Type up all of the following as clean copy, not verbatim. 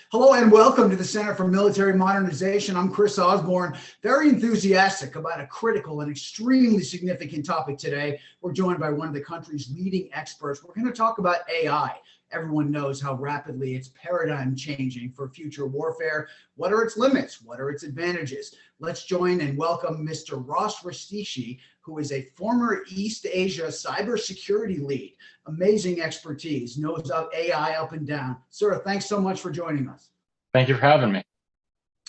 Hello and welcome to the Center for Military Modernization. I'm Chris Osborne, very enthusiastic about a critical and extremely significant topic today. We're joined by one of the country's leading experts. We're going to talk about AI. Everyone knows how rapidly it's paradigm changing for future warfare. What are its limits? What are its advantages? Let's join and welcome Mr. Rustici, who is a former East Asia cybersecurity lead. Amazing expertise, knows of AI up and down. Sir, thanks so much for joining us. Thank you for having me.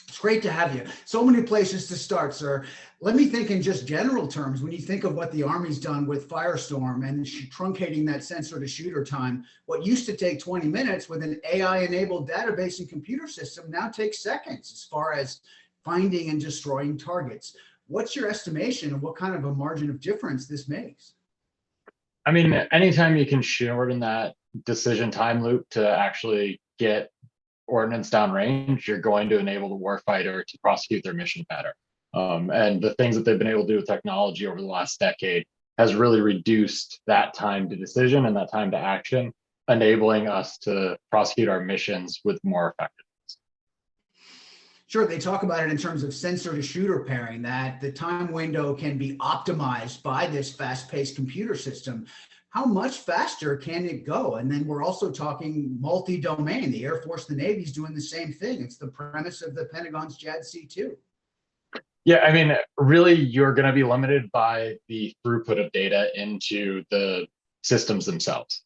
It's great to have you. So many places to start, sir. Let me think in just general terms. When you think of what the Army's done with Firestorm and truncating that sensor to shooter time, what used to take 20 minutes with an AI-enabled database and computer system now takes seconds as far as finding and destroying targets. What's your estimation of what kind of a margin of difference this makes? I mean, anytime you can shorten that decision time loop to actually get ordnance downrange, you're going to enable the warfighter to prosecute their mission better. And the things that they've been able to do with technology over the last decade has really reduced that time to decision and that time to action, enabling us to prosecute our missions with more effectiveness. Sure, they talk about it in terms of sensor to shooter pairing, that the time window can be optimized by this fast-paced computer system. How much faster can it go? And then we're also talking multi-domain. The Air Force, the Navy is doing the same thing. It's the premise of the Pentagon's JADC2. Yeah, I mean, really, you're going to be limited by the throughput of data into the systems themselves.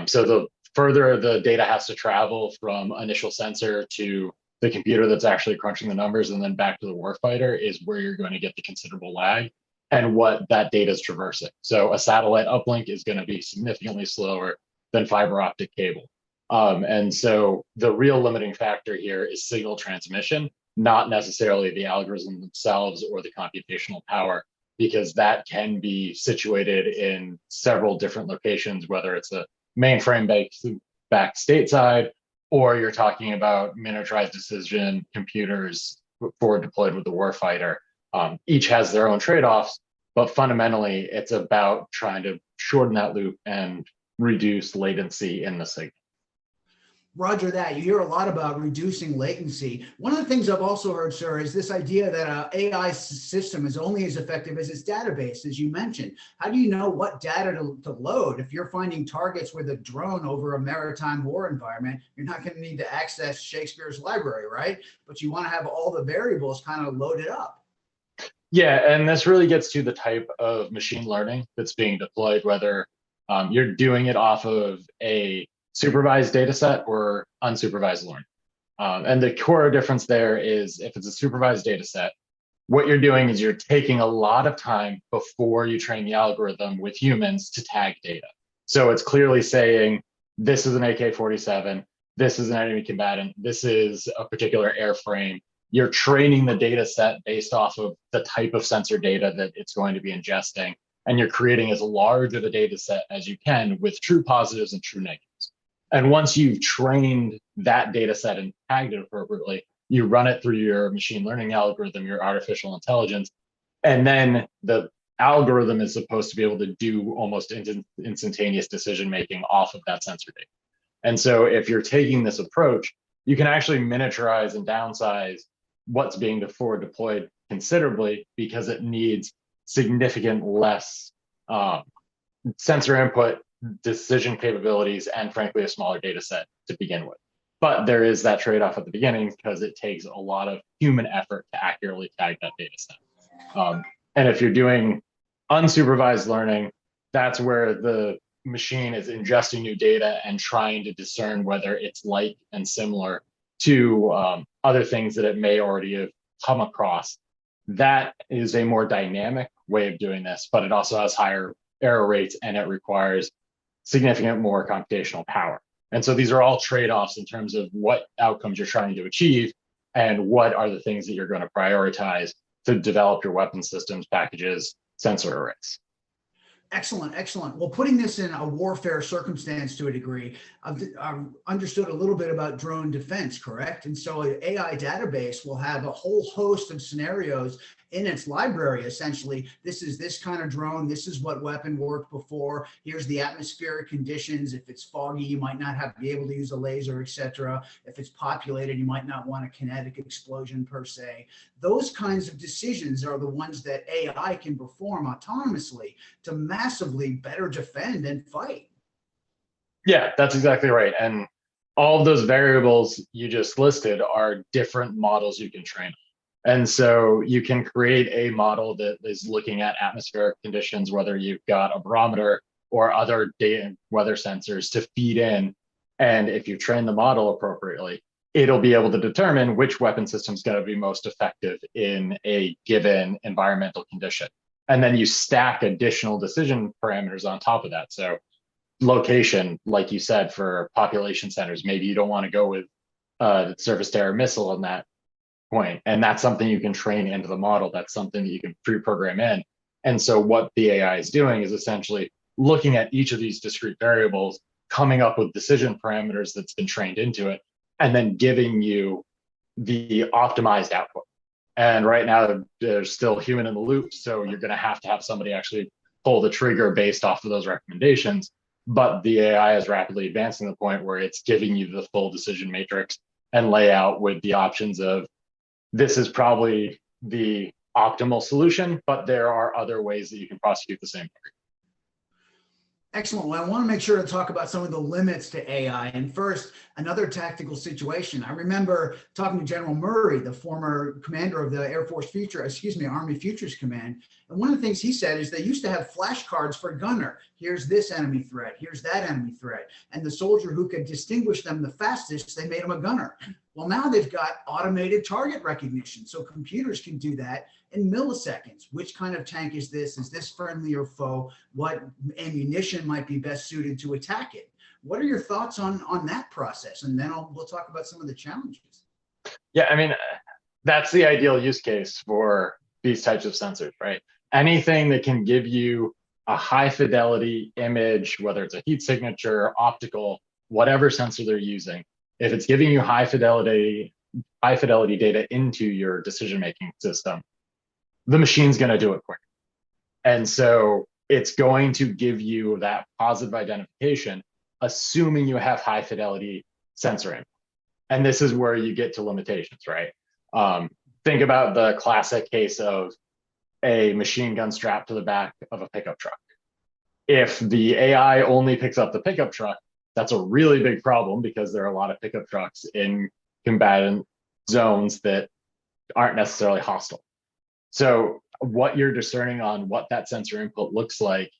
So the further the data has to travel from initial sensor to the computer that's actually crunching the numbers and then back to the warfighter is where you're going to get the considerable lag and what that data is traversing. So a satellite uplink is going to be significantly slower than fiber optic cable. And so the real limiting factor here is signal transmission, not necessarily the algorithms themselves or the computational power, because that can be situated in several different locations, whether it's a mainframe back stateside, or you're talking about miniaturized decision computers forward deployed with the warfighter. Each has their own trade-offs, but fundamentally it's about trying to shorten that loop and reduce latency in the signal. Roger that. You hear a lot about reducing latency. One of the things I've also heard, sir, is this idea that an AI system is only as effective as its database, as you mentioned. How do you know what data to load? If you're finding targets with a drone over a maritime war environment, you're not going to need to access Shakespeare's library, right? But you want to have all the variables kind of loaded up. Yeah, and this really gets to the type of machine learning that's being deployed, whether you're doing it off of a supervised data set or unsupervised learning. And the core difference there is if it's a supervised data set, what you're doing is you're taking a lot of time before you train the algorithm with humans to tag data. So it's clearly saying, this is an AK-47, this is an enemy combatant, this is a particular airframe. You're training the data set based off of the type of sensor data that it's going to be ingesting. And you're creating as large of a data set as you can with true positives and true negatives. And once you've trained that data set and tagged it appropriately, you run it through your machine learning algorithm, your artificial intelligence, and then the algorithm is supposed to be able to do almost instantaneous decision-making off of that sensor data. And so if you're taking this approach, you can actually miniaturize and downsize what's being forward deployed considerably because it needs significant less sensor input, decision capabilities, and frankly, a smaller data set to begin with. But there is that trade-off at the beginning because it takes a lot of human effort to accurately tag that data set. And if you're doing unsupervised learning, that's where the machine is ingesting new data and trying to discern whether it's like and similar to other things that it may already have come across. That is a more dynamic way of doing this, but it also has higher error rates and it requires significant more computational power. And so these are all trade-offs in terms of what outcomes you're trying to achieve and what are the things that you're going to prioritize to develop your weapon systems, packages, sensor arrays. Excellent, excellent. Well, putting this in a warfare circumstance to a degree, I've understood a little bit about drone defense, correct? And so an AI database will have a whole host of scenarios in its library, essentially, this is this kind of drone, this is what weapon worked before, here's the atmospheric conditions. If it's foggy, you might not be able to use a laser, etc. If it's populated, you might not want a kinetic explosion per se. Those kinds of decisions are the ones that AI can perform autonomously to massively better defend and fight. Yeah, that's exactly right. And all of those variables you just listed are different models you can train. And so you can create a model that is looking at atmospheric conditions, whether you've got a barometer or other data weather sensors to feed in. And if you train the model appropriately, it'll be able to determine which weapon system is going to be most effective in a given environmental condition. And then you stack additional decision parameters on top of that. So location, like you said, for population centers, maybe you don't want to go with surface to air missile in that point. And that's something you can train into the model. That's something that you can pre-program in. And so what the AI is doing is essentially looking at each of these discrete variables, coming up with decision parameters that's been trained into it, and then giving you the optimized output. And right now, there's still human in the loop. So you're going to have somebody actually pull the trigger based off of those recommendations. But the AI is rapidly advancing to the point where it's giving you the full decision matrix and layout with the options of, this is probably the optimal solution, but there are other ways that you can prosecute the same thing. Excellent. Well, I want to make sure to talk about some of the limits to AI. And first, another tactical situation. I remember talking to General Murray, the former commander of the Army Futures Command. And one of the things he said is they used to have flashcards for gunner. Here's this enemy threat. Here's that enemy threat. And the soldier who could distinguish them the fastest, they made him a gunner. Well, now they've got automated target recognition. So computers can do that in milliseconds. Which kind of tank is this? Is this friendly or foe? What ammunition might be best suited to attack it? What are your thoughts on that process? And then we'll talk about some of the challenges. Yeah, I mean, that's the ideal use case for these types of sensors, right? Anything that can give you a high fidelity image, whether it's a heat signature, optical, whatever sensor they're using, if it's giving you high fidelity data into your decision-making system, the machine's going to do it quick. And so it's going to give you that positive identification, assuming you have high fidelity sensor input. And this is where you get to limitations, right? Think about the classic case of a machine gun strapped to the back of a pickup truck. If the AI only picks up the pickup truck, that's a really big problem because there are a lot of pickup trucks in combatant zones that aren't necessarily hostile. So what you're discerning on what that sensor input looks like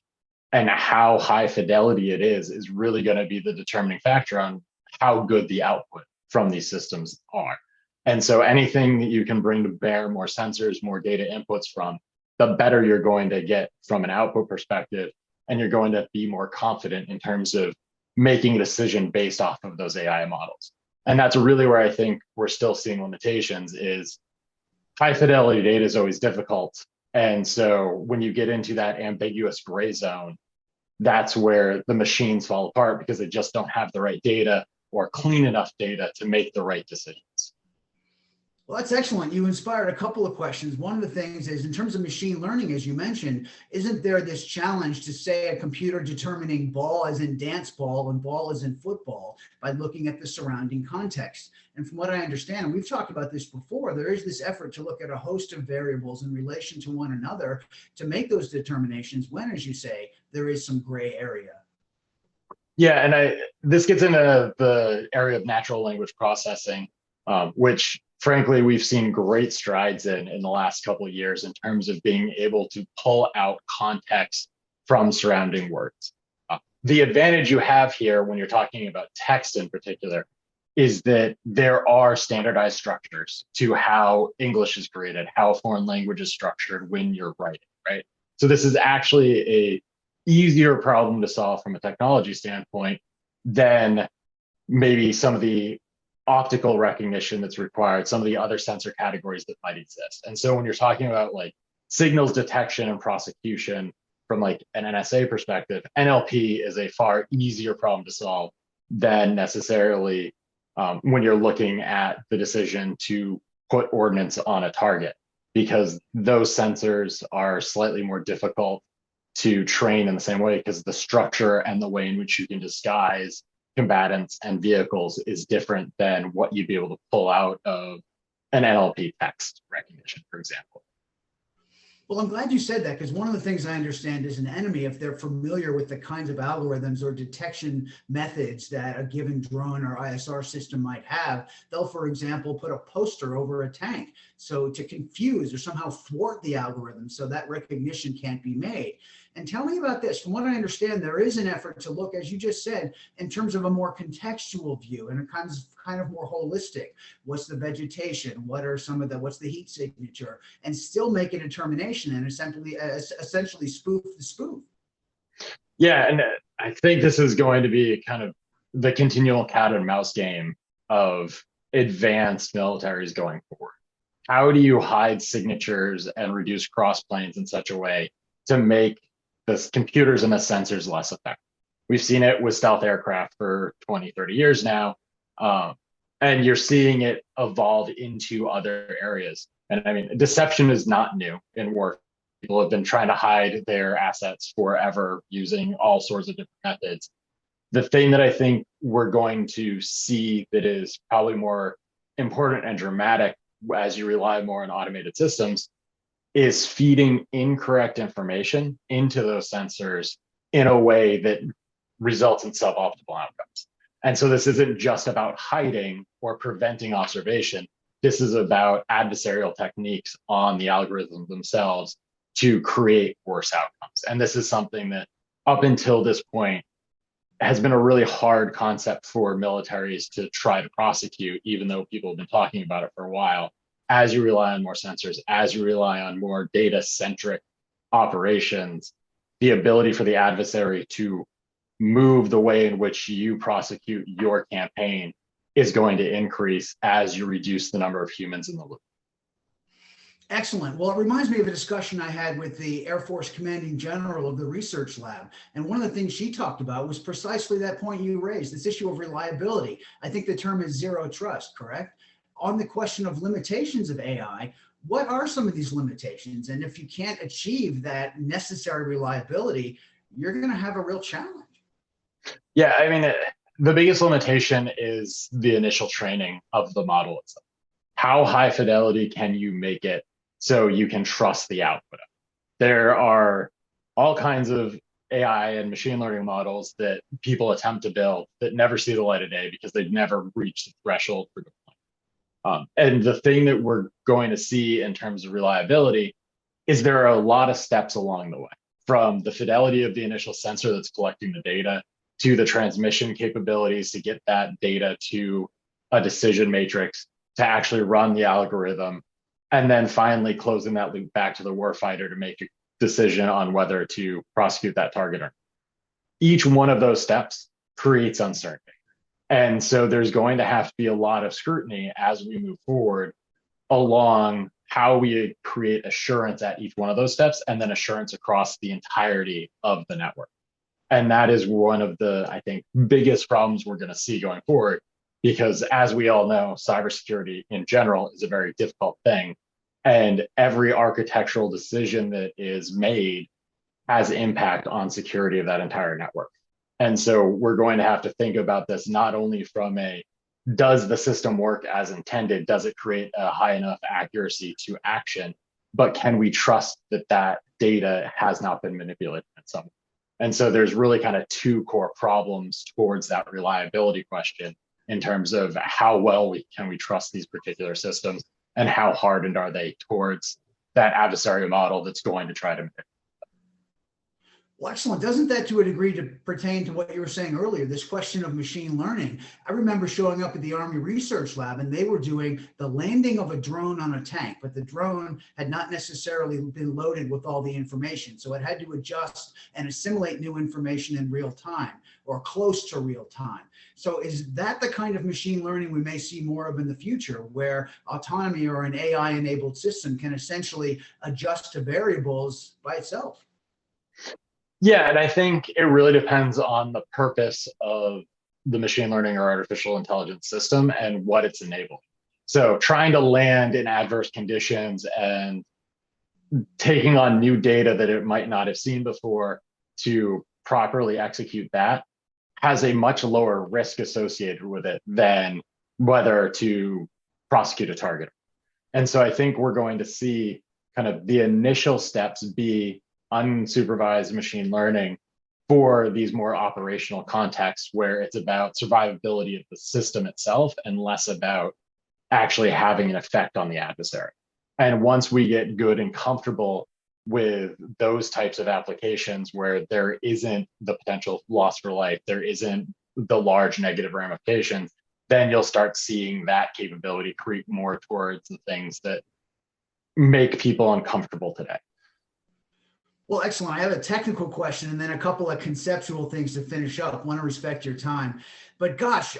and how high fidelity it is really going to be the determining factor on how good the output from these systems are. And so anything that you can bring to bear more sensors, more data inputs from, the better you're going to get from an output perspective. And you're going to be more confident in terms of making a decision based off of those AI models. And that's really where I think we're still seeing limitations is high fidelity data is always difficult. And so when you get into that ambiguous gray zone, that's where the machines fall apart because they just don't have the right data or clean enough data to make the right decisions. Well, that's excellent. You inspired a couple of questions. One of the things is in terms of machine learning, as you mentioned, isn't there this challenge to say a computer determining ball as in dance ball and ball as in football by looking at the surrounding context? And from what I understand, and we've talked about this before, there is this effort to look at a host of variables in relation to one another to make those determinations when, as you say, there is some gray area. Yeah, and this gets into the area of natural language processing, which frankly, we've seen great strides in the last couple of years in terms of being able to pull out context from surrounding words. The advantage you have here when you're talking about text in particular is that there are standardized structures to how English is created, how a foreign language is structured when you're writing, right? So this is actually a easier problem to solve from a technology standpoint than maybe some of the optical recognition that's required, some of the other sensor categories that might exist. And so when you're talking about like signals detection and prosecution from like an NSA perspective, NLP is a far easier problem to solve than necessarily when you're looking at the decision to put ordnance on a target, because those sensors are slightly more difficult to train in the same way because the structure and the way in which you can disguise combatants and vehicles is different than what you'd be able to pull out of an NLP text recognition, for example. Well, I'm glad you said that, because one of the things I understand is an enemy, if they're familiar with the kinds of algorithms or detection methods that a given drone or ISR system might have, they'll, for example, put a poster over a tank so to confuse or somehow thwart the algorithm so that recognition can't be made. And tell me about this. From what I understand, there is an effort to look, as you just said, in terms of a more contextual view and a kind of more holistic. What's the vegetation? What's the heat signature? And still make a determination and essentially spoof the spoof. Yeah, and I think this is going to be kind of the continual cat and mouse game of advanced militaries going forward. How do you hide signatures and reduce crossplanes in such a way to make the computers and the sensors less effective? We've seen it with stealth aircraft for 20, 30 years now. And you're seeing it evolve into other areas. And I mean, deception is not new in war. People have been trying to hide their assets forever using all sorts of different methods. The thing that I think we're going to see that is probably more important and dramatic as you rely more on automated systems is feeding incorrect information into those sensors in a way that results in suboptimal outcomes. And so this isn't just about hiding or preventing observation. This is about adversarial techniques on the algorithms themselves to create worse outcomes. And this is something that up until this point has been a really hard concept for militaries to try to prosecute, even though people have been talking about it for a while. As you rely on more sensors, as you rely on more data-centric operations, the ability for the adversary to move the way in which you prosecute your campaign is going to increase as you reduce the number of humans in the loop. Excellent. Well, it reminds me of a discussion I had with the Air Force Commanding General of the research lab. And one of the things she talked about was precisely that point you raised, this issue of reliability. I think the term is zero trust, correct? On the question of limitations of AI, what are some of these limitations? And if you can't achieve that necessary reliability, you're going to have a real challenge. Yeah, I mean, the biggest limitation is the initial training of the model itself. How high fidelity can you make it so you can trust the output? There are all kinds of AI and machine learning models that people attempt to build that never see the light of day because they've never reached the threshold for deployment. And the thing that we're going to see in terms of reliability is there are a lot of steps along the way, from the fidelity of the initial sensor that's collecting the data to the transmission capabilities to get that data to a decision matrix to actually run the algorithm, and then finally closing that loop back to the warfighter to make a decision on whether to prosecute that target or not. Each one of those steps creates uncertainty. And so there's going to have to be a lot of scrutiny as we move forward along how we create assurance at each one of those steps, and then assurance across the entirety of the network. And that is one of the, I think, biggest problems we're going to see going forward, because as we all know, cybersecurity in general is a very difficult thing. And every architectural decision that is made has impact on security of that entire network. And so we're going to have to think about this not only from a, does the system work as intended? Does it create a high enough accuracy to action? But can we trust that that data has not been manipulated in some way? And so there's really kind of two core problems towards that reliability question in terms of how well can we trust these particular systems, and how hardened are they towards that adversarial model that's going to try to manipulate. Well, excellent. Doesn't that to a degree to pertain to what you were saying earlier, this question of machine learning? I remember showing up at the Army Research Lab and they were doing the landing of a drone on a tank, but the drone had not necessarily been loaded with all the information. So it had to adjust and assimilate new information in real time or close to real time. So is that the kind of machine learning we may see more of in the future, where autonomy or an AI-enabled system can essentially adjust to variables by itself? Yeah, and I think it really depends on the purpose of the machine learning or artificial intelligence system and what it's enabling. So trying to land in adverse conditions and taking on new data that it might not have seen before to properly execute that has a much lower risk associated with it than whether to prosecute a target. And so I think we're going to see kind of the initial steps be unsupervised machine learning for these more operational contexts where it's about survivability of the system itself and less about actually having an effect on the adversary. And once we get good and comfortable with those types of applications where there isn't the potential loss for life, there isn't the large negative ramifications, then you'll start seeing that capability creep more towards the things that make people uncomfortable today. Well, excellent. I have a technical question and then a couple of conceptual things to finish up. Want to respect your time. But gosh,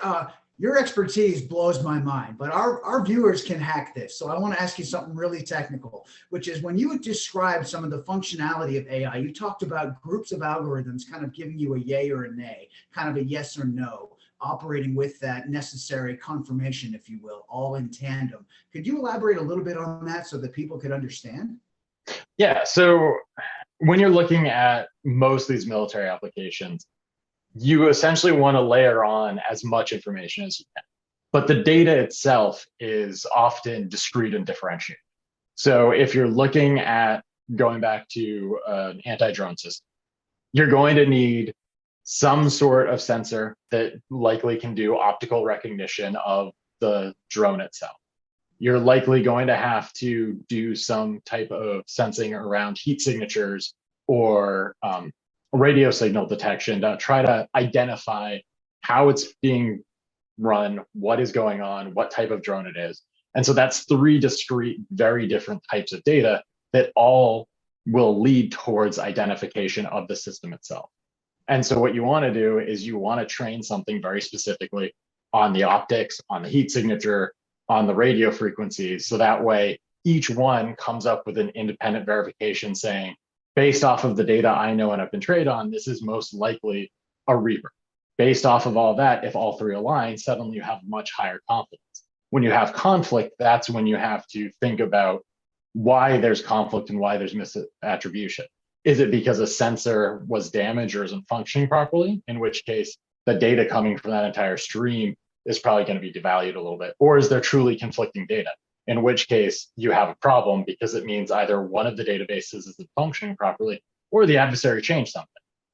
your expertise blows my mind, but our viewers can hack this. So I want to ask you something really technical, which is when you describe some of the functionality of AI, you talked about groups of algorithms kind of giving you a yay or a nay, kind of a yes or no, operating with that necessary confirmation, if you will, all in tandem. Could you elaborate a little bit on that so that people could understand? Yeah, so when you're looking at most of these military applications, you essentially want to layer on as much information as you can. But the data itself is often discrete and differentiated. So if you're looking at going back to an anti-drone system, you're going to need some sort of sensor that likely can do optical recognition of the drone itself. You're likely going to have to do some type of sensing around heat signatures or radio signal detection to try to identify how it's being run, what is going on, what type of drone it is. And so that's three discrete, very different types of data that all will lead towards identification of the system itself. And so what you want to do is you want to train something very specifically on the optics, on the heat signature, on the radio frequencies. So that way each one comes up with an independent verification saying, based off of the data I know and I've been trained on, this is most likely a Reaper. Based off of all that, if all three align, suddenly you have much higher confidence. When you have conflict, that's when you have to think about why there's conflict and why there's misattribution. Is it because a sensor was damaged or isn't functioning properly? In which case, the data coming from that entire stream is probably going to be devalued a little bit. Or is there truly conflicting data? In which case, you have a problem because it means either one of the databases isn't functioning properly or the adversary changed something.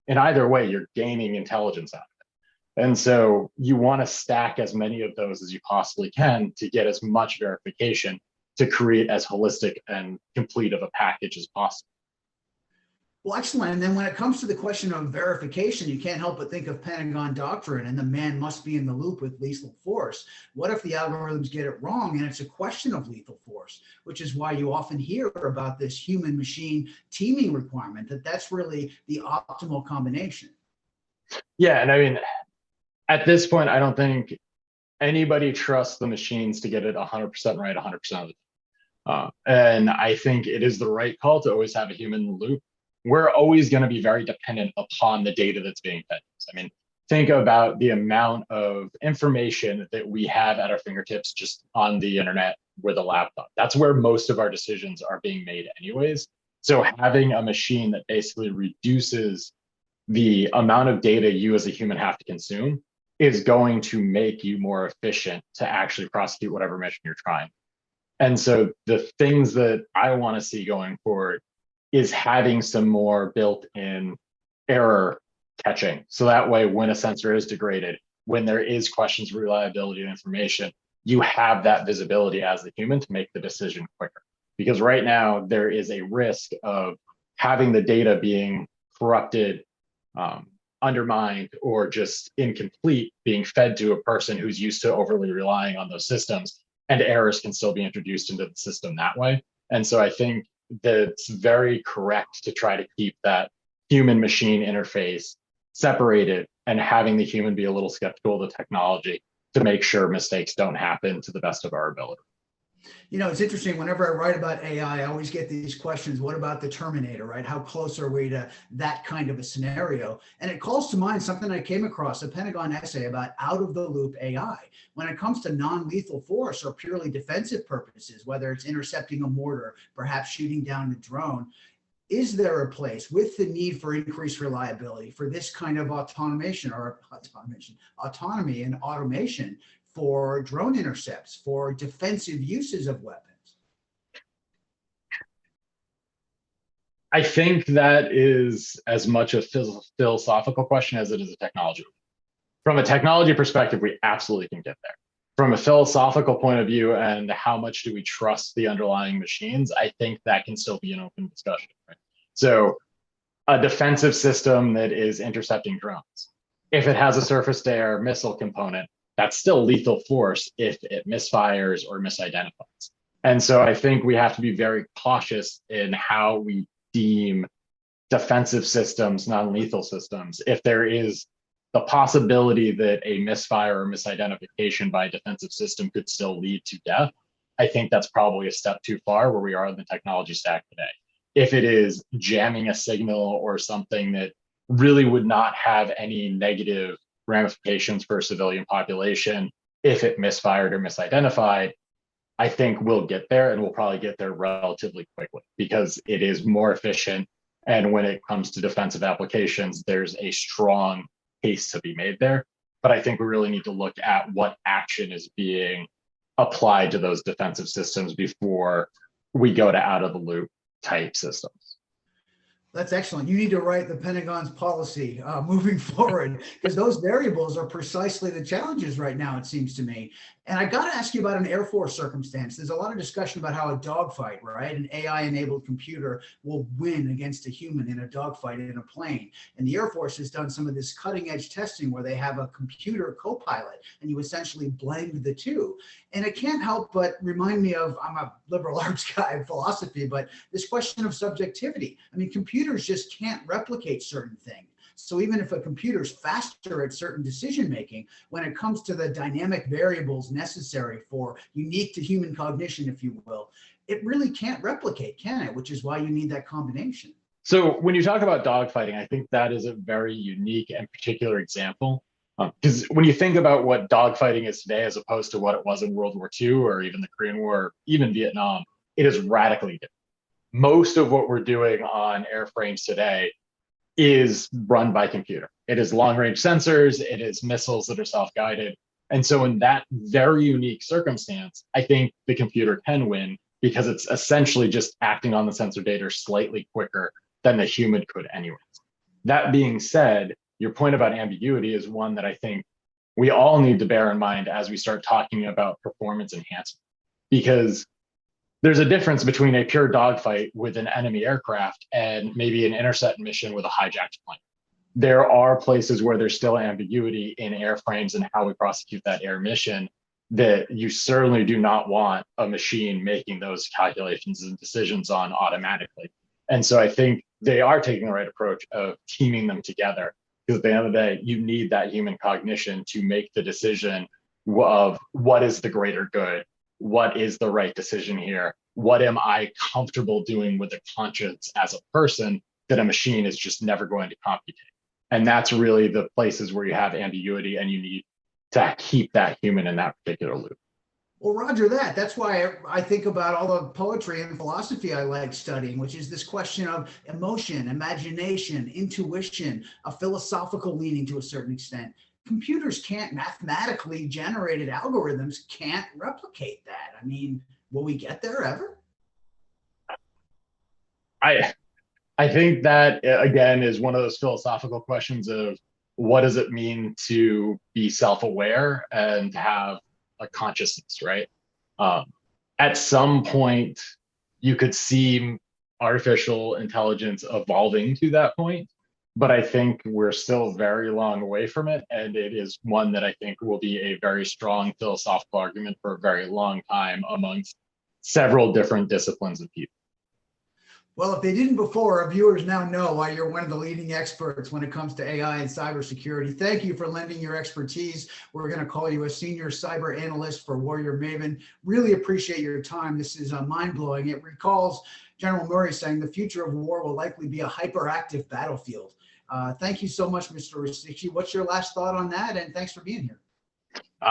In either way, you're gaining intelligence out of it. And so you want to stack as many of those as you possibly can to get as much verification to create as holistic and complete of a package as possible. Well, excellent. And then when it comes to the question of verification, you can't help but think of Pentagon doctrine and the man must be in the loop with lethal force. What if the algorithms get it wrong and it's a question of lethal force, which is why you often hear about this human machine teaming requirement, that's really the optimal combination. Yeah. And I mean, at this point, I don't think anybody trusts the machines to get it 100% right 100% of the time. And I think it is the right call to always have a human in the loop. We're always going to be very dependent upon the data that's being fed. I mean, think about the amount of information that we have at our fingertips just on the internet with a laptop. That's where most of our decisions are being made anyways. So having a machine that basically reduces the amount of data you as a human have to consume is going to make you more efficient to actually prosecute whatever mission you're trying. And so the things that I want to see going forward is having some more built-in error catching. So that way, when a sensor is degraded, when there is questions of reliability of information, you have that visibility as the human to make the decision quicker. Because right now, there is a risk of having the data being corrupted, undermined, or just incomplete, being fed to a person who's used to overly relying on those systems, and errors can still be introduced into the system that way. And so I think that it's very correct to try to keep that human machine interface separated and having the human be a little skeptical of the technology to make sure mistakes don't happen to the best of our ability. You know, it's interesting. Whenever I write about AI, I always get these questions. What about the Terminator, right? How close are we to that kind of a scenario? And it calls to mind something I came across, a Pentagon essay about out of the loop AI. When it comes to non lethal force or purely defensive purposes, whether it's intercepting a mortar, perhaps shooting down a drone, is there a place with the need for increased reliability for this kind of autonomy and automation for drone intercepts, for defensive uses of weapons? I think that is as much a philosophical question as it is a technology. From a technology perspective, we absolutely can get there. From a philosophical point of view and how much do we trust the underlying machines, I think that can still be an open discussion. Right? So a defensive system that is intercepting drones, if it has a surface-to-air missile component, that's still lethal force if it misfires or misidentifies. And so I think we have to be very cautious in how we deem defensive systems, non-lethal systems. If there is the possibility that a misfire or misidentification by a defensive system could still lead to death, I think that's probably a step too far where we are in the technology stack today. If it is jamming a signal or something that really would not have any negative ramifications for a civilian population, if it misfired or misidentified, I think we'll get there, and we'll probably get there relatively quickly because it is more efficient. And when it comes to defensive applications, there's a strong case to be made there. But I think we really need to look at what action is being applied to those defensive systems before we go to out of the loop type systems. That's excellent. You need to write the Pentagon's policy moving forward, because those variables are precisely the challenges right now, it seems to me. And I got to ask you about an Air Force circumstance. There's a lot of discussion about how a dogfight, right? An AI-enabled computer will win against a human in a dogfight in a plane. And the Air Force has done some of this cutting-edge testing where they have a computer co-pilot, and you essentially blend the two. And it can't help but remind me of, I'm a liberal arts guy in philosophy, but this question of subjectivity. I mean, computers just can't replicate certain things. So even if a computer's faster at certain decision making, when it comes to the dynamic variables necessary for unique to human cognition, if you will, it really can't replicate, can it? Which is why you need that combination. So when you talk about dogfighting, I think that is a very unique and particular example. Because when you think about what dogfighting is today, as opposed to what it was in World War II or even the Korean War, or even Vietnam, it is radically different. Most of what we're doing on airframes today is run by computer. It is long range sensors, it is missiles that are self-guided. And so in that very unique circumstance, I think the computer can win because it's essentially just acting on the sensor data slightly quicker than the human could anyways. That being said, your point about ambiguity is one that I think we all need to bear in mind as we start talking about performance enhancement, because there's a difference between a pure dogfight with an enemy aircraft and maybe an intercept mission with a hijacked plane. There are places where there's still ambiguity in airframes and how we prosecute that air mission that you certainly do not want a machine making those calculations and decisions on automatically. And so I think they are taking the right approach of teaming them together, because at the end of the day, you need that human cognition to make the decision of what is the greater good. What is the right decision here? What am I comfortable doing with a conscience as a person that a machine is just never going to compute? And that's really the places where you have ambiguity and you need to keep that human in that particular loop. Well, Roger that. That's why I think about all the poetry and philosophy I like studying, which is this question of emotion, imagination, intuition, a philosophical leaning to a certain extent. Computers can't, mathematically generated algorithms can't replicate that. I mean, will we get there ever? I think that again is one of those philosophical questions of what does it mean to be self-aware and have a consciousness, right? At some point, you could see artificial intelligence evolving to that point, but I think we're still very long away from it. And it is one that I think will be a very strong philosophical argument for a very long time amongst several different disciplines of people. Well, if they didn't before, our viewers now know why you're one of the leading experts when it comes to AI and cybersecurity. Thank you for lending your expertise. We're going to call you a senior cyber analyst for Warrior Maven. Really appreciate your time. This is mind-blowing. It recalls General Murray saying the future of war will likely be a hyperactive battlefield. Thank you so much, Mr. Rustici. What's your last thought on that? And thanks for being here.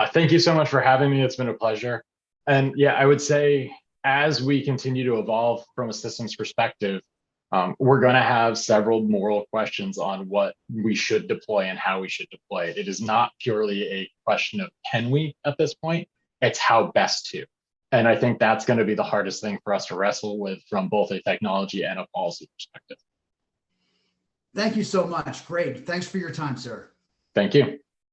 Thank you so much for having me. It's been a pleasure. And yeah, I would say as we continue to evolve from a systems perspective, we're going to have several moral questions on what we should deploy and how we should deploy it. It is not purely a question of can we at this point, it's how best to. And I think that's going to be the hardest thing for us to wrestle with from both a technology and a policy perspective. Thank you so much. Great. Thanks for your time, sir. Thank you.